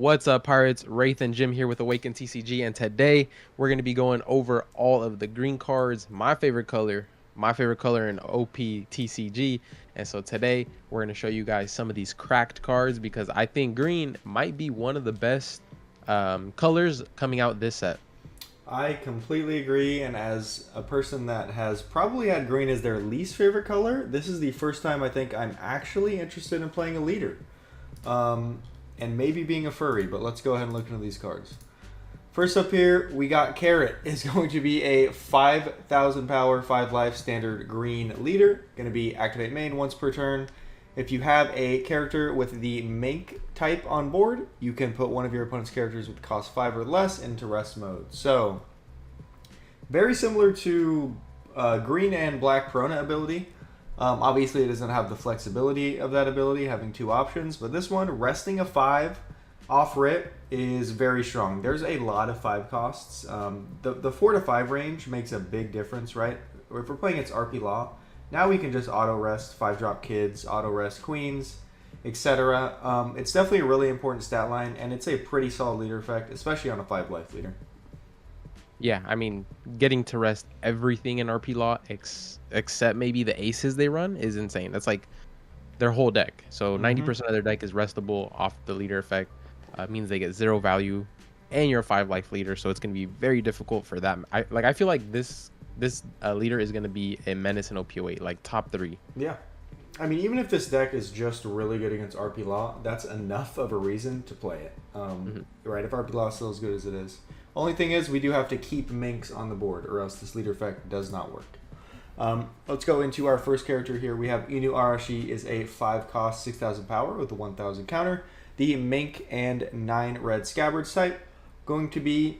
What's up, Pirates? Wraith and Jim here with Awaken TCG, and today we're going to be going over all of the green cards, my favorite color in OPTCG. And so today we're going to show you guys some of these cracked cards because I think green might be one of the best colors coming out this set. I completely agree, and as a person that has probably had green as their least favorite color, this is the first time I think I'm actually interested in playing a leader. And maybe being a furry, but let's go ahead and look into these cards. First up here, we got Carrot. Is going to be a 5,000 power, 5 life standard green leader. Going to be activate main once per turn. If you have a character with the Mink type on board, you can put one of your opponent's characters with cost 5 or less into rest mode. So, very similar to green and black Perona ability. Obviously, it doesn't have the flexibility of that ability, having two options. But this one, resting a 5 off rip, is very strong. There's a lot of 5 costs. The 4 to 5 range makes a big difference, right? If we're playing its RP Law, now we can just auto rest 5-drop kids, auto rest queens, etc. It's definitely a really important stat line, and it's a pretty solid leader effect, especially on a 5 life leader. Yeah, I mean, getting to rest everything in RP Law except maybe the aces they run is insane. That's like their whole deck. So 90% of their deck is restable off the leader effect. Means they get 0 value, and you're a 5 life leader, so it's going to be very difficult for that. I feel like this leader is going to be a menace in OP08, like top 3. Yeah. I mean, even if this deck is just really good against RP Law, that's enough of a reason to play it. Right? If RP Law is still as good as it is. Only thing is, we do have to keep Minks on the board, or else this leader effect does not work. Let's go into our first character here. We have Inu Arashi is a 5 cost, 6,000 power with a 1,000 counter. The Mink and 9 red Scabbards type. Going to be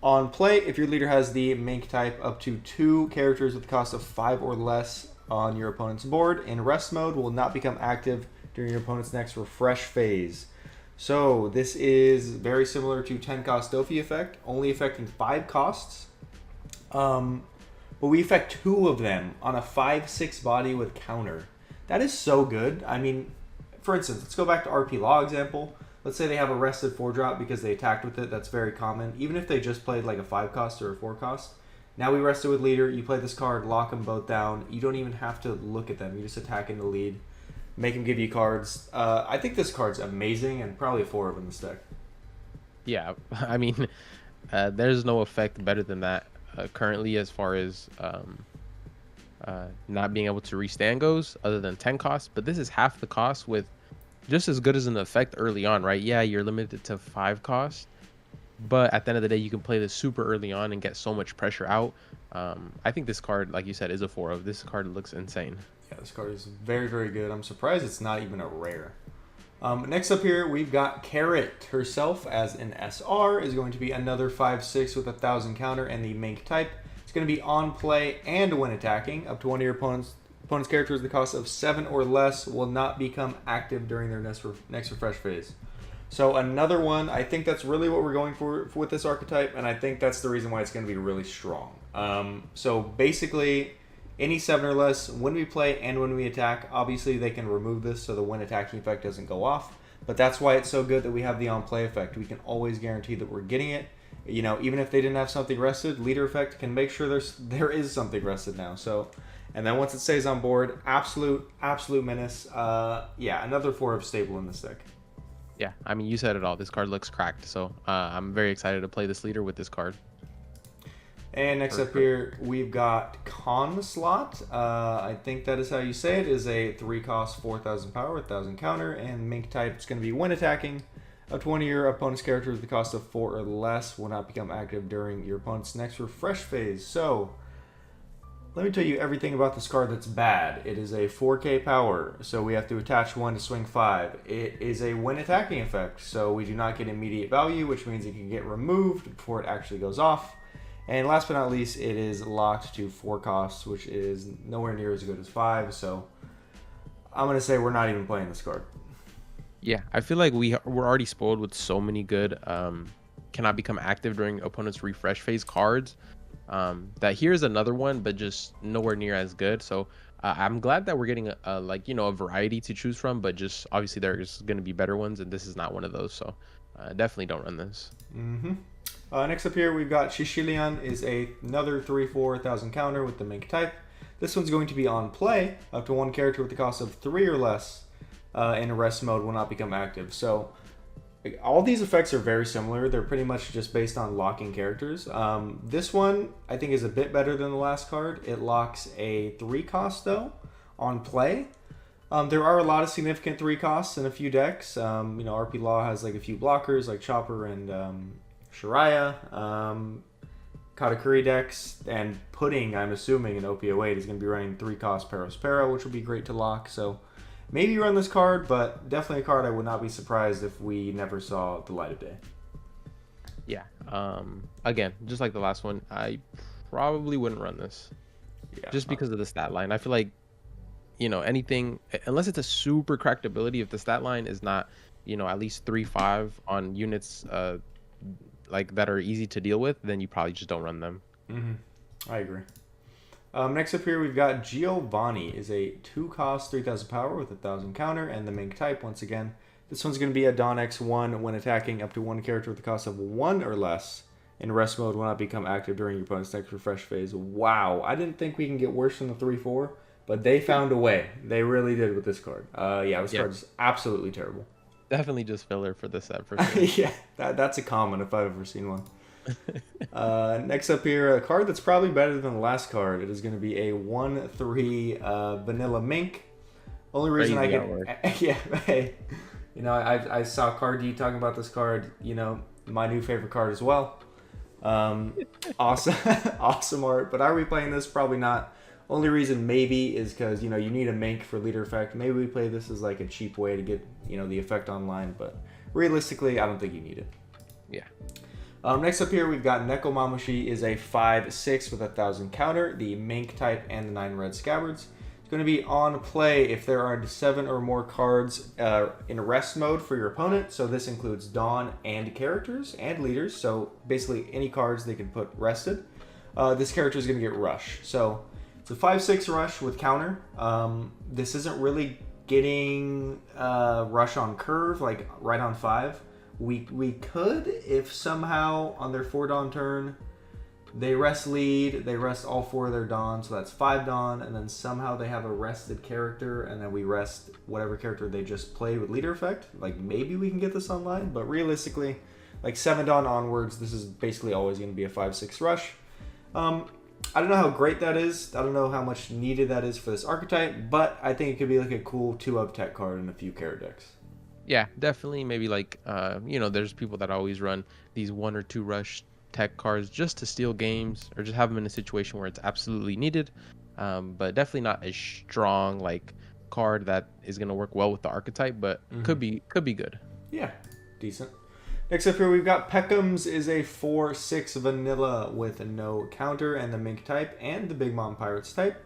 on play if your leader has the Mink type, up to 2 characters with the cost of 5 or less on your opponent's board. In rest mode, will not become active during your opponent's next refresh phase. So this is very similar to 10 cost Dofi effect, only affecting 5 costs. But we affect 2 of them on a 5/6 body with counter. That is so good. I mean, for instance, let's go back to RP Law example. Let's say they have a rested 4-drop because they attacked with it. That's very common. Even if they just played like a 5 cost or a 4 cost. Now we rested with leader. You play this card, lock them both down. You don't even have to look at them. You just attack in the lead. Make them give you cards. I think this card's amazing, and probably 4 of in this deck. Yeah, I mean, there's no effect better than that currently as far as not being able to restand goes, other than 10 costs. But this is half the cost with just as good as an effect early on, right? Yeah, you're limited to 5 costs, but at the end of the day, you can play this super early on and get so much pressure out. I think this card, like you said, is a 4 of. This card looks insane. Yeah, this card is very, very good. I'm surprised it's not even a rare. Next up here, we've got Carrot herself as an SR. Is going to be another 5/6 with a 1,000 counter and the Mink type. It's going to be on play and when attacking. Up to one of your opponent's characters, the cost of 7 or less will not become active during their next refresh phase. So another one, I think that's really what we're going for with this archetype, and I think that's the reason why it's going to be really strong. So basically, any 7 or less, when we play and when we attack, obviously they can remove this so the when attacking effect doesn't go off. But that's why it's so good that we have the on-play effect. We can always guarantee that we're getting it. You know, even if they didn't have something rested, leader effect can make sure there is something rested now. So, and then once it stays on board, absolute menace. Yeah, another 4 of stable in this deck. Yeah, I mean, you said it all. This card looks cracked, so I'm very excited to play this leader with this card. And next up here, we've got Conslot. I think that is how you say it. Is a 3 cost, 4,000 power, 1,000 counter, and Mink type. It's going to be when attacking. Up to one of your opponent's characters with the cost of 4 or less will not become active during your opponent's next refresh phase. So, let me tell you everything about this card that's bad. It is a 4K power, so we have to attach 1 to swing 5. It is a when attacking effect, so we do not get immediate value, which means it can get removed before it actually goes off. And last but not least, it is locked to 4 costs, which is nowhere near as good as 5. So I'm going to say we're not even playing this card. Yeah, I feel like we're already spoiled with so many good cannot become active during opponent's refresh phase cards. That here's another one, but just nowhere near as good. So I'm glad that we're getting a variety to choose from, but just obviously there's going to be better ones, and this is not one of those. So Definitely don't run this. Mm-hmm. Next up here, we've got Shishilian is another 3/4,000 counter with the Mink type. This one's going to be on play. Up to one character with the cost of 3 or less in rest mode will not become active. So all these effects are very similar. They're pretty much just based on locking characters. This one, I think, is a bit better than the last card. It locks a 3 cost, though, on play. There are a lot of significant 3 costs in a few decks. RP Law has like a few blockers, like Chopper and Shiraya. Katakuri decks, and Pudding, I'm assuming, in OP08 is going to be running 3 cost Perospero, which will be great to lock. So maybe run this card, but definitely a card I would not be surprised if we never saw the light of day. Yeah. Again, just like the last one, I probably wouldn't run this. Yeah. Just because of the stat line. I feel like, anything, unless it's a super cracked ability, if the stat line is not, at least 3/5 on units like that are easy to deal with, then you probably just don't run them. Mm-hmm. I agree. Next up here, we've got Giovanni. Is a 2 cost, 3,000 power with 1,000 counter, and the Mink type once again. This one's going to be a Dawn X1 when attacking up to one character with the cost of 1 or less. In rest mode will not become active during your opponent's next refresh phase. Wow, I didn't think we can get worse than the 3/4, but they found a way. They really did with this card. This card is absolutely terrible. Definitely just filler for the set for sure. Yeah, that's a common if I've ever seen one. Next up here, a card that's probably better than the last card. It is going to be a 1/3 vanilla Mink. Only reason I get hey, I saw Card D talking about this card. My new favorite card as well. Awesome, awesome art. But are we playing this? Probably not. Only reason maybe is because you need a Mink for leader effect. Maybe we play this as like a cheap way to get the effect online, but realistically, I don't think you need it. Yeah. Next up here, we've got Nekomamushi is a 5/6 with 1,000 counter, the Mink type, and the 9 red scabbards. It's going to be on play if there are 7 or more cards in rest mode for your opponent. So this includes Dawn and characters and leaders. So basically any cards they can put rested. This character is going to get rush. So it's a 5/6 rush with counter. This isn't really getting rush on curve, like right on 5. We could, if somehow on their 4 Dawn turn, they rest lead, they rest all 4 of their Dawn, so that's 5 Dawn, and then somehow they have a rested character, and then we rest whatever character they just played with leader effect. Like, maybe we can get this online, but realistically, like 7 Dawn onwards, this is basically always going to be a 5/6 rush. I don't know how great that is. I don't know how much needed that is for this archetype, but I think it could be like a cool 2-of tech card in a few Kara decks. Yeah, definitely. Maybe like, there's people that always run these 1 or 2 rush tech cards just to steal games or just have them in a situation where it's absolutely needed. But definitely not a strong like card that is going to work well with the archetype, but could be good. Yeah, decent. Next up here, we've got Pekoms is a 4/6 vanilla with no counter and the Mink type and the Big Mom Pirates type.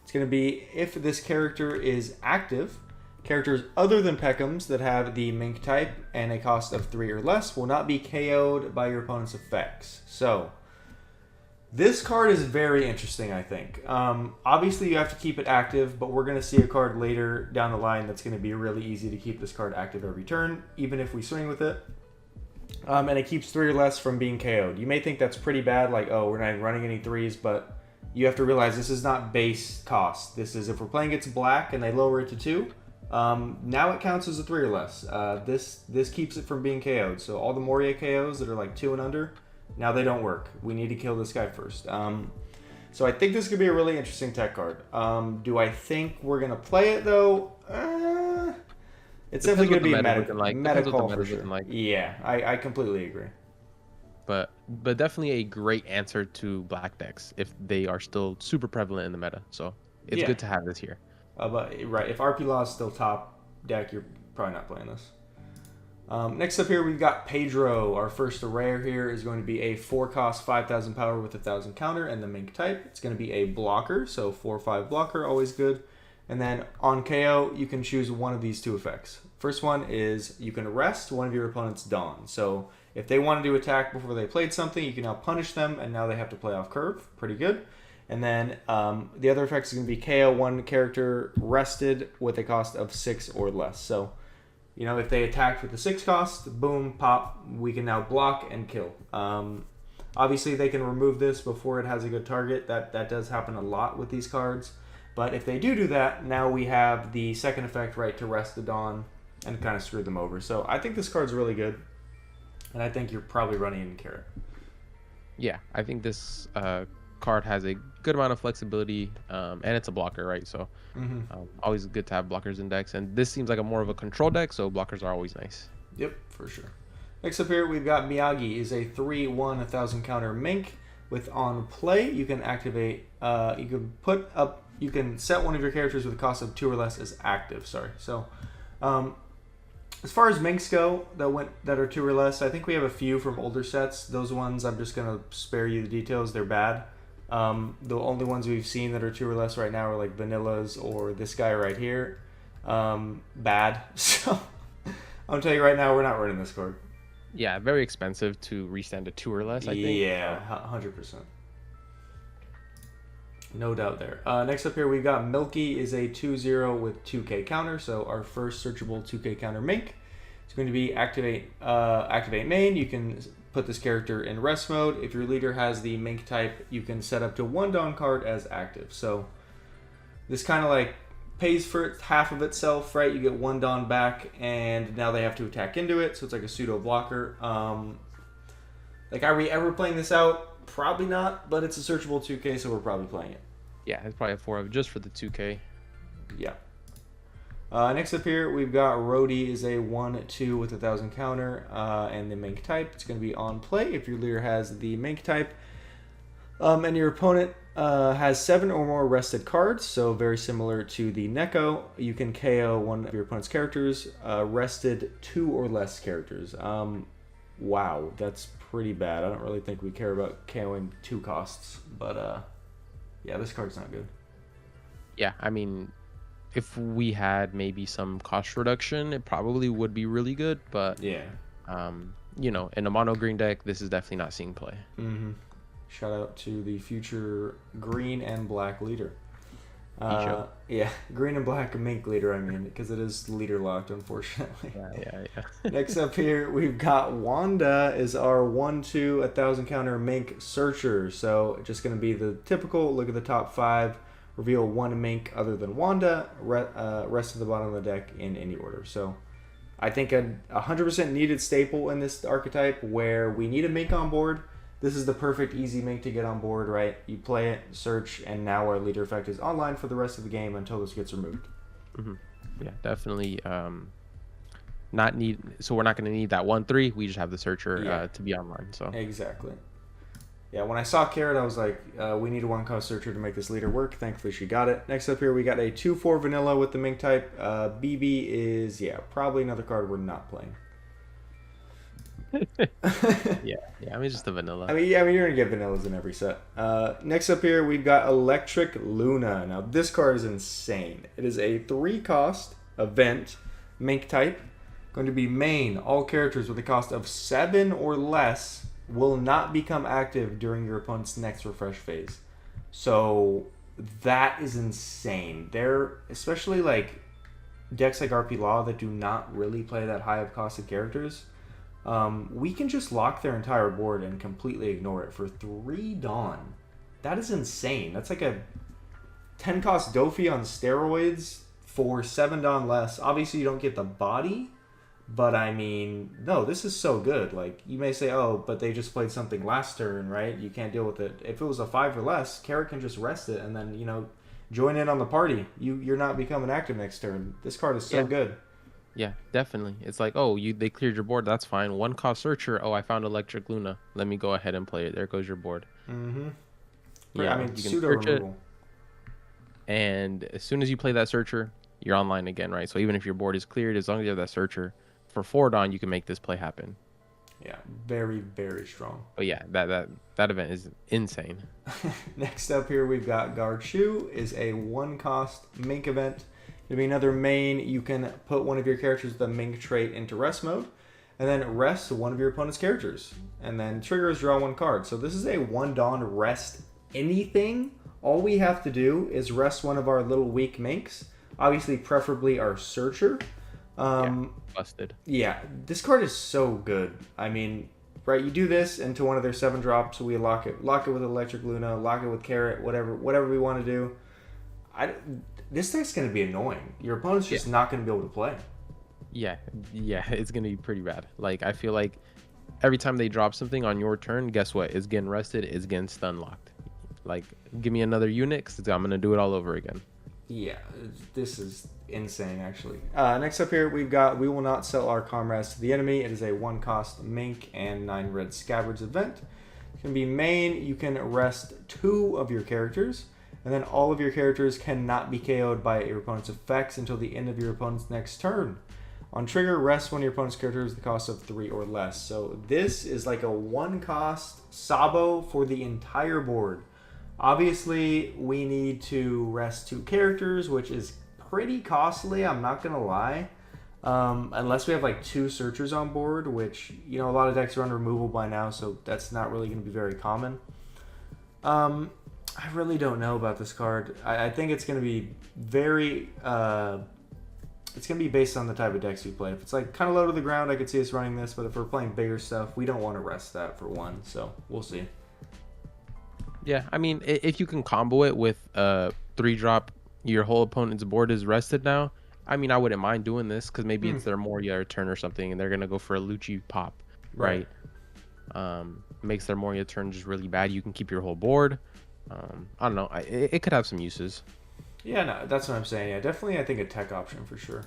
It's going to be if this character is active, characters other than Pekoms that have the Mink type and a cost of 3 or less will not be KO'd by your opponent's effects. So this card is very interesting, I think. Obviously, you have to keep it active, but we're going to see a card later down the line that's going to be really easy to keep this card active every turn, even if we swing with it. And it keeps 3 or less from being KO'd. You may think that's pretty bad, like, oh, we're not running any 3s, but you have to realize this is not base cost. This is if we're playing against black and they lower it to 2, now it counts as a 3 or less. This keeps it from being KO'd. So all the Moria KOs that are like 2 and under, now they don't work. We need to kill this guy first. So I think this could be a really interesting tech card. Do I think we're going to play it, though? It's definitely going to be a meta call for sure. Yeah, I completely agree. But definitely a great answer to black decks if they are still super prevalent in the meta. So it's good to have this here. But right, if RP Law is still top deck, you're probably not playing this. Next up here, we've got Pedro. Our first rare here is going to be a 4-cost, 5,000 power with 1,000 counter and the Mink type. It's going to be a blocker, so 4/5 blocker, always good. And then on KO, you can choose one of these 2 effects. First one is you can arrest one of your opponent's Dawn. So if they wanted to attack before they played something, you can now punish them, and now they have to play off curve. Pretty good. And then the other effect is going to be KO one character rested with a cost of 6 or less. So You know, if they attacked with the 6 cost, boom, pop, we can now block and kill. Obviously, they can remove this before it has a good target. That does happen a lot with these cards. But if they do that, now we have the second effect, right, to rest the Dawn and kind of screw them over. So I think this card's really good. And I think you're probably running in Carrot. Yeah, I think this card has a good amount of flexibility, and it's a blocker, right? So always good to have blockers in decks. And this seems like a more of a control deck, so blockers are always nice. Yep, for sure. Next up here, we've got Miyagi. Is a 3/1 1,000 counter Mink. With on play, you can activate. You can set one of your characters with a cost of 2 or less as active. Sorry. So, as far as Minks go, that are 2 or less, I think we have a few from older sets. Those ones, I'm just gonna spare you the details. They're bad. The only ones we've seen that are 2 or less right now are like Vanillas or this guy right here. Bad. So, I'm telling you right now, we're not running this card. Yeah, very expensive to restand to 2 or less, I think. Yeah, 100%. No doubt there. Next up here, we've got Milky. Is a 2/0 with 2k counter. So our first searchable 2k counter Mink. It's going to be activate main. You can put this character in rest mode. If your leader has the Mink type, you can set up to 1 Dawn card as active. So this kind of like pays for half of itself, right? You get 1 Dawn back, and now they have to attack into it. So it's like a pseudo blocker. Like, are we ever playing this out? Probably not, but it's a searchable 2k, so we're probably playing it. Yeah, it's probably a 4 of just for the 2k. Yeah. Next up here, we've got Rhodey. Is a 1/2 with 1,000 counter and the Mink type. It's going to be on play if your leader has the Mink type. And your opponent has 7 or more rested cards, so very similar to the Neko. You can KO one of your opponent's characters, rested 2 or less characters. Wow, that's pretty bad. I don't really think we care about KOing 2 costs, but yeah, this card's not good. Yeah, I mean, if we had maybe some cost reduction, it probably would be really good, but yeah, you know, in a mono green deck, this is definitely not seeing play. Shout out to the future green and black leader. Yeah, green and black Mink leader, I mean, because it is leader locked, unfortunately. Yeah. Next up here, we've got Wanda. Is our 1/2 1,000 counter Mink searcher. So just going to be the typical look at the top 5, reveal 1 Mink other than Wanda, rest of the bottom of the deck in any order. So I think a 100% needed staple in this archetype where we need a Mink on board. This is the perfect easy Mink to get on board, right? You play it, search, and now our leader effect is online for the rest of the game until this gets removed. Yeah, definitely not need. So we're not going to need that 1/3. We just have the searcher to be online. So exactly. Yeah, when I saw Carrot, I was like, we need a 1-cost searcher to make this leader work. Thankfully, she got it. Next up here, we got a 2/4 vanilla with the Mink type. BB is, probably another card we're not playing. yeah, I mean, just the vanilla. I mean, you're gonna get vanillas in every set. Next up here, we've got Electric Luna. Now, this card is insane. It is a 3-cost event, Mink type. Going to be main. All characters with a cost of 7 or less will not become active during your opponent's next refresh phase. So that is insane. They're especially like decks like RP Law that do not really play that high of costed characters. We can just lock their entire board and completely ignore it for 3 Dawn. That is insane. That's like a 10-cost Dofi on steroids for 7 Dawn less. Obviously, you don't get the body, but I mean, no, this is so good. Like, you may say, oh, but they just played something last turn, right? You can't deal with it. If it was a 5 or less, Carrot can just rest it and then, join in on the party. You're not becoming active next turn. This card is so good. Yeah, definitely. It's like, oh, they cleared your board. That's fine. 1-cost searcher. Oh, I found Electric Luna. Let me go ahead and play it. There goes your board. Yeah, I mean, you pseudo removal. And as soon as you play that searcher, you're online again, right? So even if your board is cleared, as long as you have that searcher, for 4 Dawn, you can make this play happen. Yeah, very, very strong. But yeah, that event is insane. Next up here, we've got Garu. Is a 1-cost Mink event. It'll be another main. You can put one of your characters with a Mink trait into rest mode, and then rest one of your opponent's characters. And then triggers draw 1 card. So this is a 1 Dawn rest anything. All we have to do is rest one of our little weak Minks. Obviously, preferably our searcher. busted. Yeah, this card is so good. I mean, right? You do this into one of their 7 drops. So we lock it with Electric Luna, lock it with Carrot, whatever we want to do. This deck's gonna be annoying. Your opponent's just not gonna be able to play. Yeah, it's gonna be pretty bad. Like I feel like every time they drop something on your turn, guess what? It's getting rested. It's getting stun locked. Like, give me another unit, 'cause I'm gonna do it all over again. Yeah, this is insane, actually. Next up here, we've got We Will Not Sell Our Comrades to the Enemy. It is a 1-cost Mink and 9 red Scabbards event. It's going to be main. You can rest 2 of your characters, and then all of your characters cannot be KO'd by your opponent's effects until the end of your opponent's next turn. On trigger, rest one of your opponent's characters at the cost of 3 or less. So this is like a 1-cost Sabo for the entire board. Obviously, we need to rest 2 characters, which is pretty costly, I'm not going to lie. Unless we have like 2 searchers on board, which, you know, a lot of decks are on removal by now, so that's not really going to be very common. I really don't know about this card. I think it's going to be very... it's going to be based on the type of decks we play. If it's like kind of low to the ground, I could see us running this, but if we're playing bigger stuff, we don't want to rest that for 1, so we'll see. Yeah, I mean, if you can combo it with 3-drop, your whole opponent's board is rested now. I mean, I wouldn't mind doing this because maybe it's their Moria turn or something, and they're gonna go for a Lucci pop, right? Makes their Moria turn just really bad. You can keep your whole board. I don't know. It could have some uses. Yeah, no, that's what I'm saying. Yeah, definitely, I think a tech option for sure.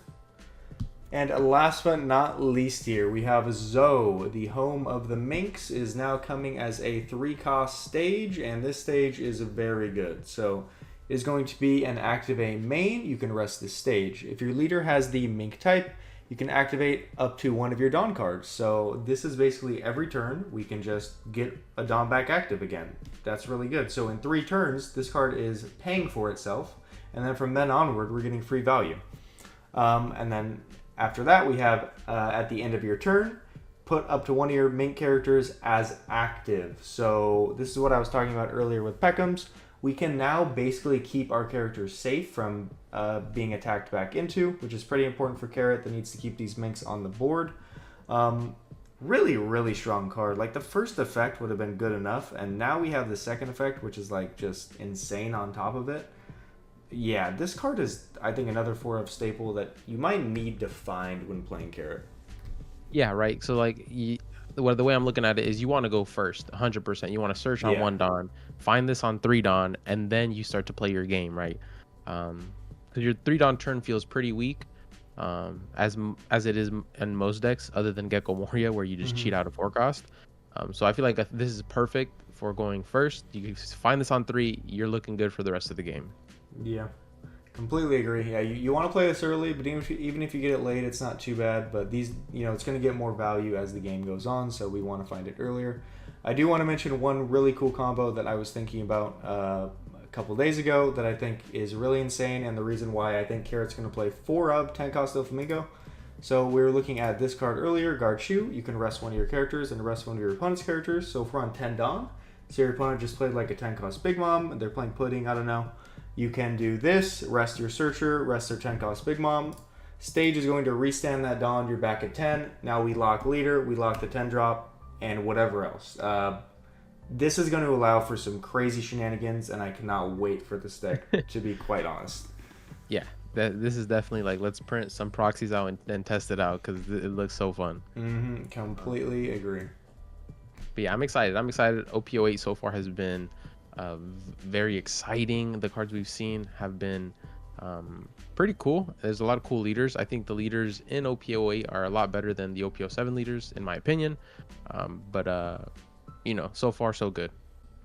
And last but not least here, we have Zoe, the home of the Minks, is now coming as a 3-cost stage, and this stage is very good. So it is going to be an activate main. You can rest this stage. If your leader has the Mink type, you can activate up to 1 of your Dawn cards. So this is basically every turn, we can just get a Dawn back active again. That's really good. So in 3 turns, this card is paying for itself, and then from then onward, we're getting free value. And then after that, we have, at the end of your turn, put up to 1 of your Mink characters as active. So this is what I was talking about earlier with Pekoms. We can now basically keep our characters safe from being attacked back into, which is pretty important for Carrot that needs to keep these Minks on the board. Really, really strong card. Like, the first effect would have been good enough, and now we have the second effect, which is like just insane on top of it. Yeah, this card is, I think, another 4-up staple that you might need to find when playing Carrot. Yeah, right. So, like, the way I'm looking at it is you want to go first, 100%. You want to search on 1 Dawn, find this on 3 Dawn, and then you start to play your game, right? Because your 3 Dawn turn feels pretty weak, as it is in most decks, other than Gecko Moria, where you just cheat out of 4 cost. So I feel like this is perfect for going first. You can find this on 3, you're looking good for the rest of the game. Yeah, completely agree. Yeah, you want to play this early, but even if you get it late, it's not too bad. But these, you know, it's going to get more value as the game goes on, so we want to find it earlier. I do want to mention one really cool combo that I was thinking about a couple days ago that I think is really insane, and the reason why I think Carrot's going to play 4 of 10-cost Doflamingo. So we were looking at this card earlier, Guard Shoe. You can rest 1 of your characters and rest 1 of your opponent's characters. So if we're on 10 Dawn, so your opponent just played like a 10-cost Big Mom, and they're playing Pudding, I don't know. You can do this, rest your Searcher, rest their 10-cost Big Mom. Stage is going to restand that Dawn, you're back at 10. Now we lock leader, we lock the 10-drop, and whatever else. This is going to allow for some crazy shenanigans, and I cannot wait for this deck, to be quite honest. Yeah, this is definitely like, let's print some proxies out and test it out, because it looks so fun. Completely agree. But yeah, I'm excited. OP08 so far has been very exciting. The cards we've seen have been pretty cool. There's a lot of cool leaders. I think the leaders in OP08 are a lot better than the OP07 leaders, in my opinion. You know, so far so good.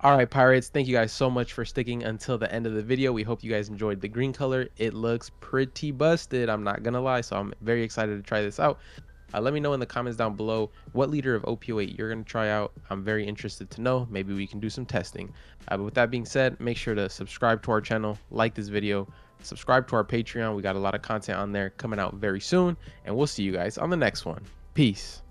All right, Pirates, thank you guys so much for sticking until the end of the video. We hope you guys enjoyed the green color. It looks pretty busted, I'm not gonna lie, so I'm very excited to try this out. Let me know in the comments down below what leader of OP08 you're going to try out. I'm very interested to know. Maybe we can do some testing. But with that being said, make sure to subscribe to our channel, like this video, subscribe to our Patreon. We got a lot of content on there coming out very soon, and we'll see you guys on the next one. Peace.